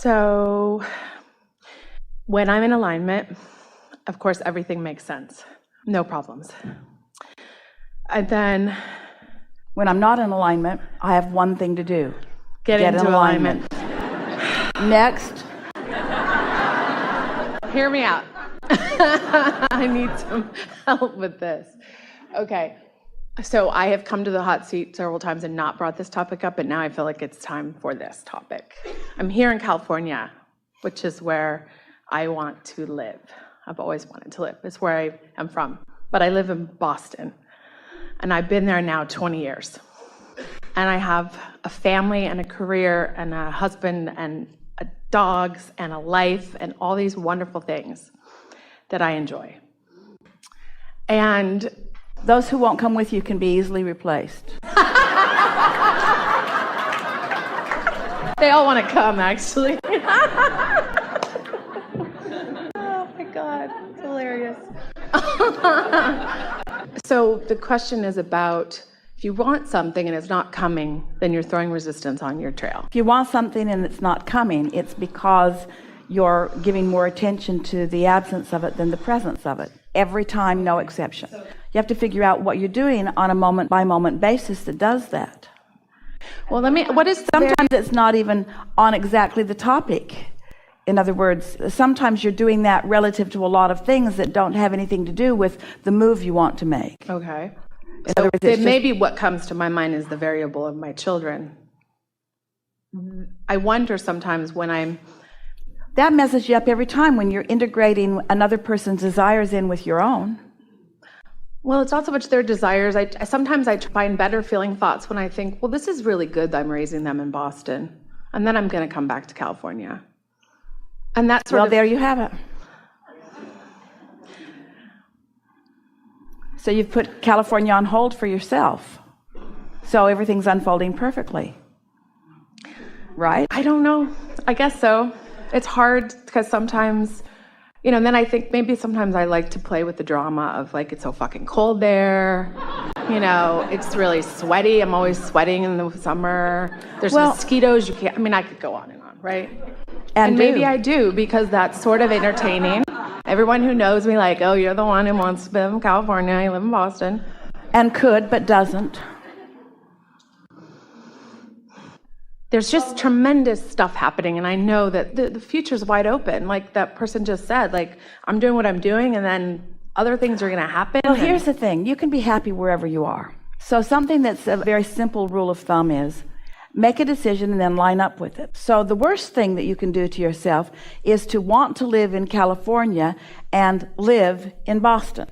So when I'm in alignment, of course, everything makes sense. No problems. And then when I'm not in alignment, I have one thing to do. Get into alignment. Next. Hear me out. I need some help with this. Okay. So I have come to the hot seat several times and not brought this topic up, but now I feel like it's time for this topic. I'm here in California, which is where I want to live. I've always wanted to live. It's where I am from. But I live in Boston, and I've been there now 20 years. And I have a family and a career and a husband and dogs and a life and all these wonderful things that I enjoy. And those who won't come with you can be easily replaced. They all want to come, actually. Oh my God, it's hilarious. So the question is about, if you want something and it's not coming, then you're throwing resistance on your trail. If you want something and it's not coming, it's because you're giving more attention to the absence of it than the presence of it. Every time, no exception. You have to figure out what you're doing on a moment-by-moment basis that does that. Well, sometimes it's not even on exactly the topic. In other words, sometimes you're doing that relative to a lot of things that don't have anything to do with the move you want to make. Okay. So maybe what comes to my mind is the variable of my children. I wonder sometimes when that messes you up every time when you're integrating another person's desires in with your own. Well, it's not so much their desires. Sometimes I find better feeling thoughts when I think, well, this is really good that I'm raising them in Boston. And then I'm going to come back to California. And that's there you have it. So you've put California on hold for yourself. So everything's unfolding perfectly. Right? I don't know. I guess so. It's hard because sometimes, and then I think maybe sometimes I like to play with the drama of like, it's so fucking cold there. It's really sweaty. I'm always sweating in the summer. There's mosquitoes. I could go on, right? And maybe I do because that's sort of entertaining. Everyone who knows me like, oh, you're the one who wants to live in California. You live in Boston. And could, but doesn't. There's just tremendous stuff happening, and I know that the future's wide open. Like that person just said, like, I'm doing what I'm doing, and then other things are going to happen. Well, here's the thing. You can be happy wherever you are. So something that's a very simple rule of thumb is make a decision and then line up with it. So the worst thing that you can do to yourself is to want to live in California and live in Boston.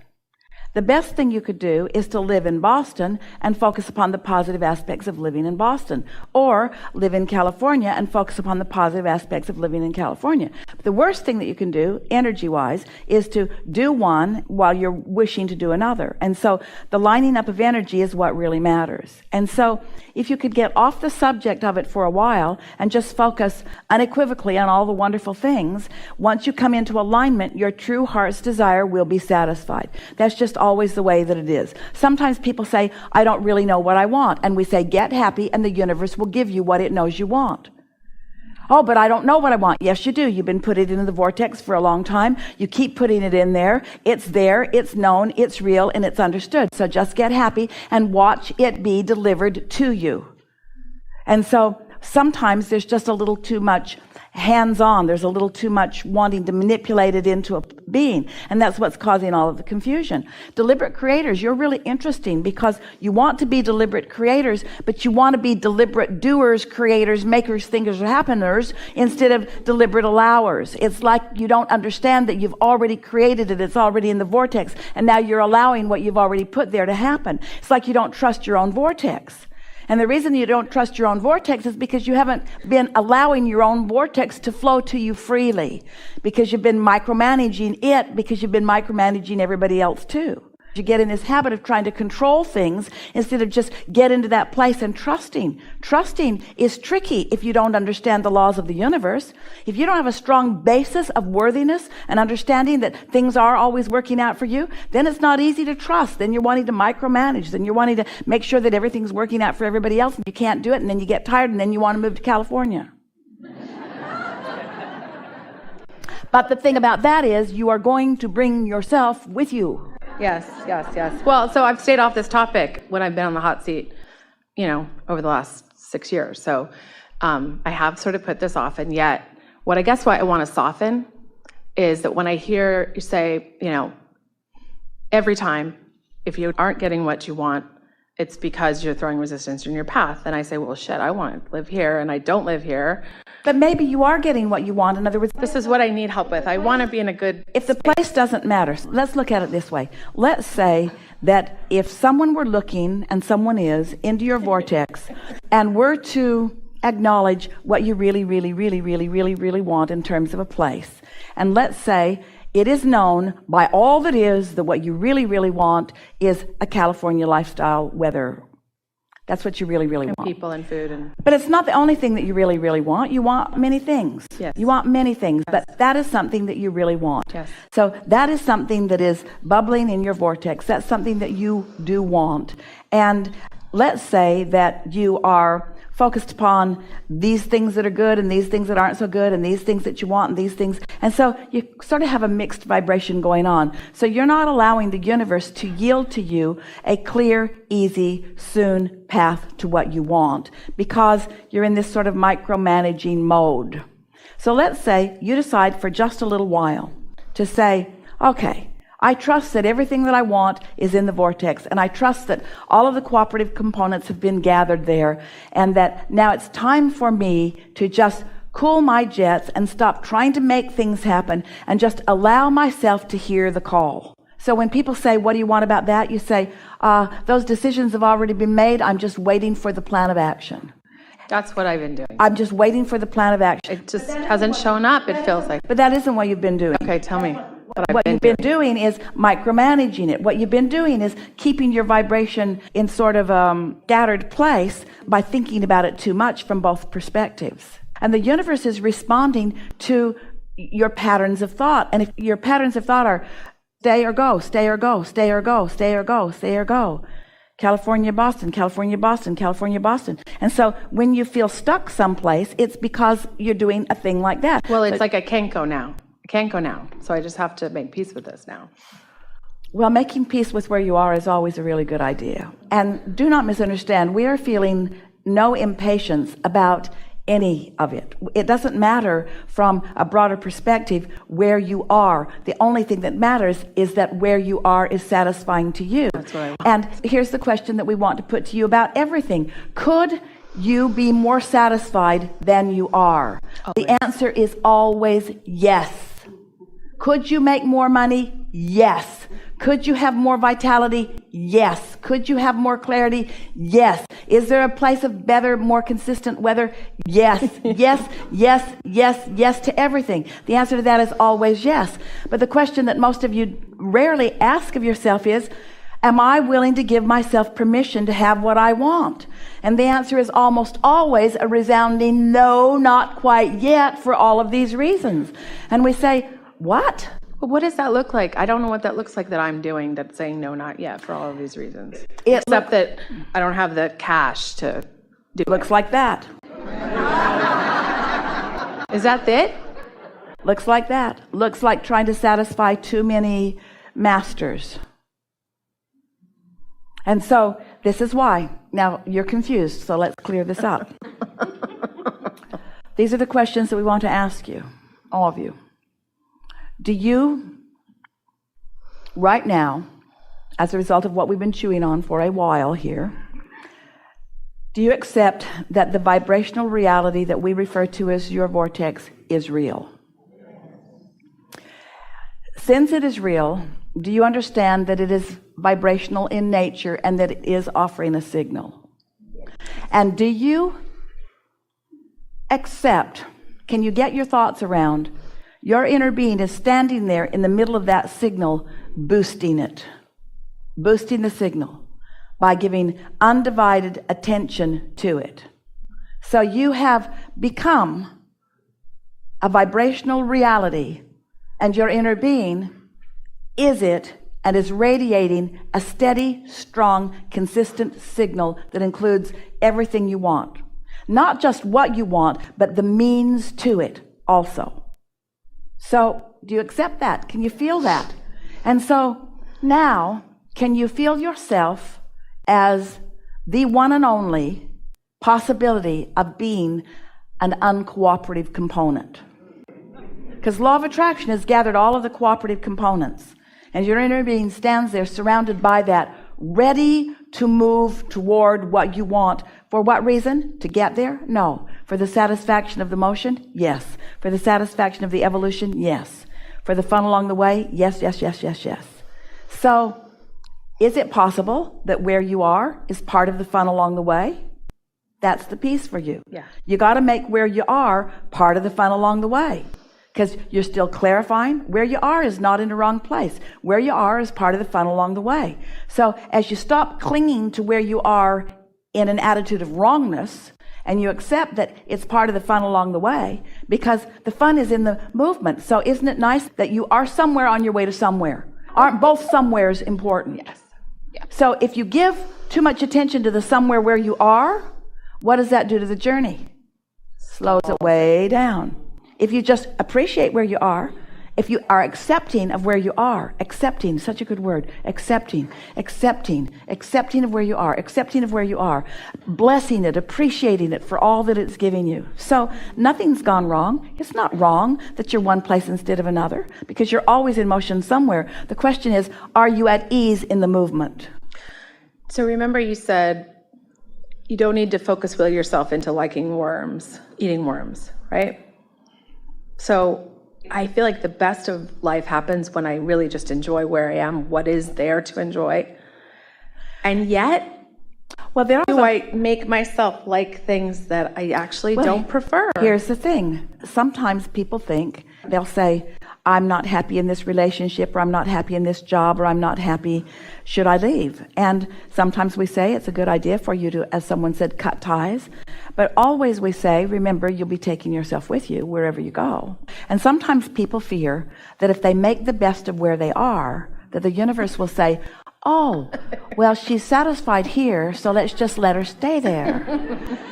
The best thing you could do is to live in Boston and focus upon the positive aspects of living in Boston, or live in California and focus upon the positive aspects of living in California. But the worst thing that you can do, energy-wise, is to do one while you're wishing to do another. And so the lining up of energy is what really matters. And so if you could get off the subject of it for a while and just focus unequivocally on all the wonderful things, once you come into alignment, your true heart's desire will be satisfied. That's just always the way that it is. Sometimes people say, I don't really know what I want. And we say, get happy, and the universe will give you what it knows you want. Oh, but I don't know what I want. Yes, you do. You've been putting it into the vortex for a long time. You keep putting it in there. It's there, it's known, it's real, and it's understood. So just get happy and watch it be delivered to you. And so sometimes there's just a little too much hands-on. There's a little too much wanting to manipulate it into a being. And that's what's causing all of the confusion. Deliberate creators, you're really interesting because you want to be deliberate creators, but you want to be deliberate doers, creators, makers, thinkers, happeners, instead of deliberate allowers. It's like you don't understand that you've already created it. It's already in the vortex. And now you're allowing what you've already put there to happen. It's like you don't trust your own vortex. And the reason you don't trust your own vortex is because you haven't been allowing your own vortex to flow to you freely, because you've been micromanaging it, because you've been micromanaging everybody else too. You get in this habit of trying to control things instead of just get into that place and trusting. Trusting is tricky if you don't understand the laws of the universe. If you don't have a strong basis of worthiness and understanding that things are always working out for you, then it's not easy to trust. Then you're wanting to micromanage. Then you're wanting to make sure that everything's working out for everybody else, and you can't do it, and then you get tired, and then you want to move to California. But the thing about that is you are going to bring yourself with you. Yes. Well, so I've stayed off this topic when I've been on the hot seat, over the last 6 years. So I have sort of put this off, and yet what I want to soften is that when I hear you say, every time, if you aren't getting what you want, it's because you're throwing resistance in your path. And I say, well, shit, I want to live here and I don't live here. But maybe you are getting what you want. In other words, this is what I need help with. I want to be in a good If the place doesn't matter, let's look at it this way. Let's say that if someone were looking, and someone is, into your vortex, and were to acknowledge what you really, really, really, really, really, really want in terms of a place. And let's say it is known by all that is that what you really, really want is a California lifestyle weather. That's what you really, really want. People and food. But it's not the only thing that you really, really want. You want many things. Yes. You want many things, but that is something that you really want. Yes. So that is something that is bubbling in your vortex. That's something that you do want. And let's say that you are focused upon these things that are good and these things that aren't so good and these things that you want and these things. And so you sort of have a mixed vibration going on. So you're not allowing the universe to yield to you a clear, easy, soon path to what you want because you're in this sort of micromanaging mode. So let's say you decide for just a little while to say, okay, I trust that everything that I want is in the vortex, and I trust that all of the cooperative components have been gathered there, and that now it's time for me to just cool my jets and stop trying to make things happen and just allow myself to hear the call. So when people say, what do you want about that? You say, those decisions have already been made. I'm just waiting for the plan of action. That's what I've been doing. I'm just waiting for the plan of action. It just hasn't shown up, it feels like. But that isn't what you've been doing. Okay, tell me. What you've been doing is micromanaging it. What you've been doing is keeping your vibration in sort of a scattered place by thinking about it too much from both perspectives. And the universe is responding to your patterns of thought. And if your patterns of thought are stay or go, stay or go, stay or go, stay or go, stay or go, California, Boston, California, Boston, California, Boston. And so when you feel stuck someplace, it's because you're doing a thing like that. Well, it's like I can't go now. I can't go now. So I just have to make peace with this now. Well, making peace with where you are is always a really good idea. And do not misunderstand, we are feeling no impatience about any of it. It doesn't matter from a broader perspective where you are. The only thing that matters is that where you are is satisfying to you. That's what I want. And here's the question that we want to put to you about everything. Could you be more satisfied than you are? Always. The answer is always yes. Could you make more money? Yes. Could you have more vitality? Yes. Could you have more clarity? Yes. Is there a place of better, more consistent weather? Yes. Yes, yes, yes, yes to everything. The answer to that is always yes. But the question that most of you rarely ask of yourself is, am I willing to give myself permission to have what I want? And the answer is almost always a resounding no, not quite yet, for all of these reasons. And we say, what? But what does that look like? I don't know what that looks like that I'm doing that's saying no, not yet for all of these reasons. Except that I don't have the cash to do it. Looks like that. Is that it? Looks like that. Looks like trying to satisfy too many masters. And so this is why. Now you're confused, so let's clear this up. These are the questions that we want to ask you, all of you. Do you, right now, as a result of what we've been chewing on for a while here, do you accept that the vibrational reality that we refer to as your vortex is real? Since it is real, do you understand that it is vibrational in nature and that it is offering a signal? And do you accept, can you get your thoughts around, your inner being is standing there in the middle of that signal, boosting it, boosting the signal by giving undivided attention to it. So you have become a vibrational reality, and your inner being is it and is radiating a steady, strong, consistent signal that includes everything you want. Not just what you want, but the means to it. also. So do you accept that? Can you feel that? And so now, can you feel yourself as the one and only possibility of being an uncooperative component? Because law of attraction has gathered all of the cooperative components, and your inner being stands there surrounded by that, ready to move toward what you want. For what reason? To get there? No. For the satisfaction of the motion? Yes. For the satisfaction of the evolution? Yes. For the fun along the way? Yes, yes, yes, yes, yes. So, is it possible that where you are is part of the fun along the way? That's the piece for you. Yeah. You got to make where you are part of the fun along the way, because you're still clarifying where you are is not in the wrong place. Where you are is part of the fun along the way. So as you stop clinging to where you are in an attitude of wrongness, and you accept that it's part of the fun along the way, because the fun is in the movement. So isn't it nice that you are somewhere on your way to somewhere? Aren't both somewheres important? Yes. Yeah. So if you give too much attention to the somewhere where you are, what does that do to the journey? Slows it way down. If you just appreciate where you are, if you are accepting of where you are, accepting, such a good word, accepting of where you are, blessing it, appreciating it for all that it's giving you. So nothing's gone wrong. It's not wrong that you're one place instead of another, because you're always in motion somewhere. The question is, are you at ease in the movement? So remember you said you don't need to focus will yourself into liking worms, eating worms, right? So I feel like the best of life happens when I really just enjoy where I am, what is there to enjoy. And yet, do I make myself like things that I actually don't prefer? Here's the thing. Sometimes people think, they'll say, I'm not happy in this relationship, or I'm not happy in this job, or I'm not happy, should I leave? And sometimes we say it's a good idea for you to, as someone said, cut ties. But always we say, remember, you'll be taking yourself with you wherever you go. And sometimes people fear that if they make the best of where they are, that the universe will say, oh, well, she's satisfied here, so let's just let her stay there.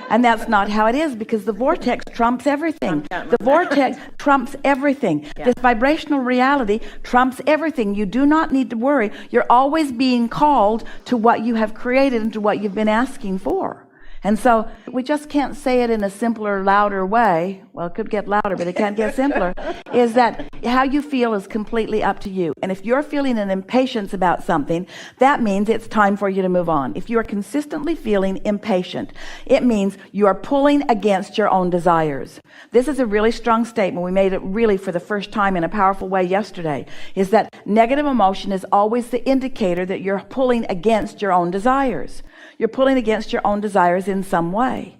And that's not how it is, because the vortex trumps everything. The vortex trumps everything. Yeah. This vibrational reality trumps everything. You do not need to worry. You're always being called to what you have created and to what you've been asking for. And so we just can't say it in a simpler, louder way. Well, it could get louder, but it can't get simpler. Is that how you feel is completely up to you. And if you're feeling an impatience about something, that means it's time for you to move on. If you are consistently feeling impatient, it means you are pulling against your own desires. This is a really strong statement. We made it really for the first time in a powerful way yesterday, is that negative emotion is always the indicator that you're pulling against your own desires. You're pulling against your own desires in some way.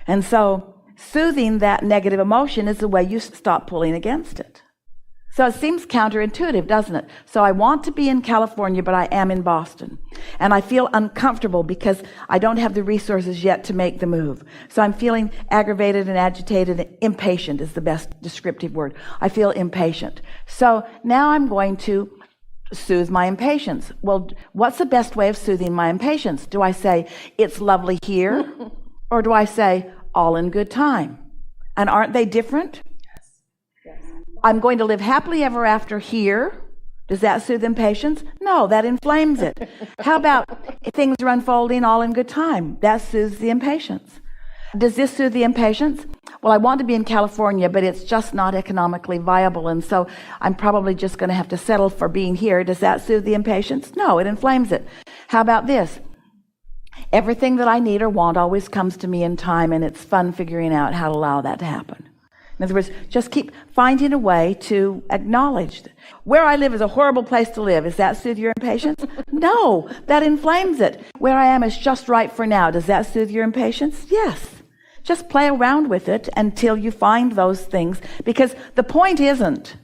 And so soothing that negative emotion is the way you stop pulling against it. So it seems counterintuitive, doesn't it? So I want to be in California, but I am in Boston. And I feel uncomfortable because I don't have the resources yet to make the move. So I'm feeling aggravated and agitated. And impatient is the best descriptive word. I feel impatient. So now I'm going to soothe my impatience. Well, what's the best way of soothing my impatience? Do I say, it's lovely here? Or do I say, all in good time? And aren't they different? Yes. I'm going to live happily ever after here. Does that soothe impatience? No, that inflames it. How about if things are unfolding all in good time? That soothes the impatience. Does this soothe the impatience? Well, I want to be in California, but it's just not economically viable, and so I'm probably just going to have to settle for being here. Does that soothe the impatience? No, it inflames it. How about this? Everything that I need or want always comes to me in time, and it's fun figuring out how to allow that to happen. In other words, just keep finding a way to acknowledge that where I live is a horrible place to live. Does that soothe your impatience? No, that inflames it. Where I am is just right for now. Does that soothe your impatience? Yes. Just play around with it until you find those things, because the point isn't,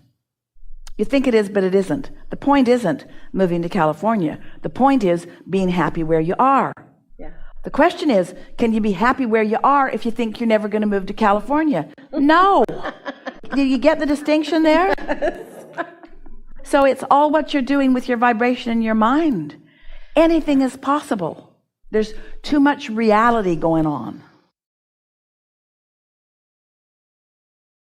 you think it is, but it isn't. The point isn't moving to California. The point is being happy where you are. Yeah. The question is, can you be happy where you are if you think you're never going to move to California? No. Do you get the distinction there? So it's all what you're doing with your vibration in your mind. Anything is possible. There's too much reality going on.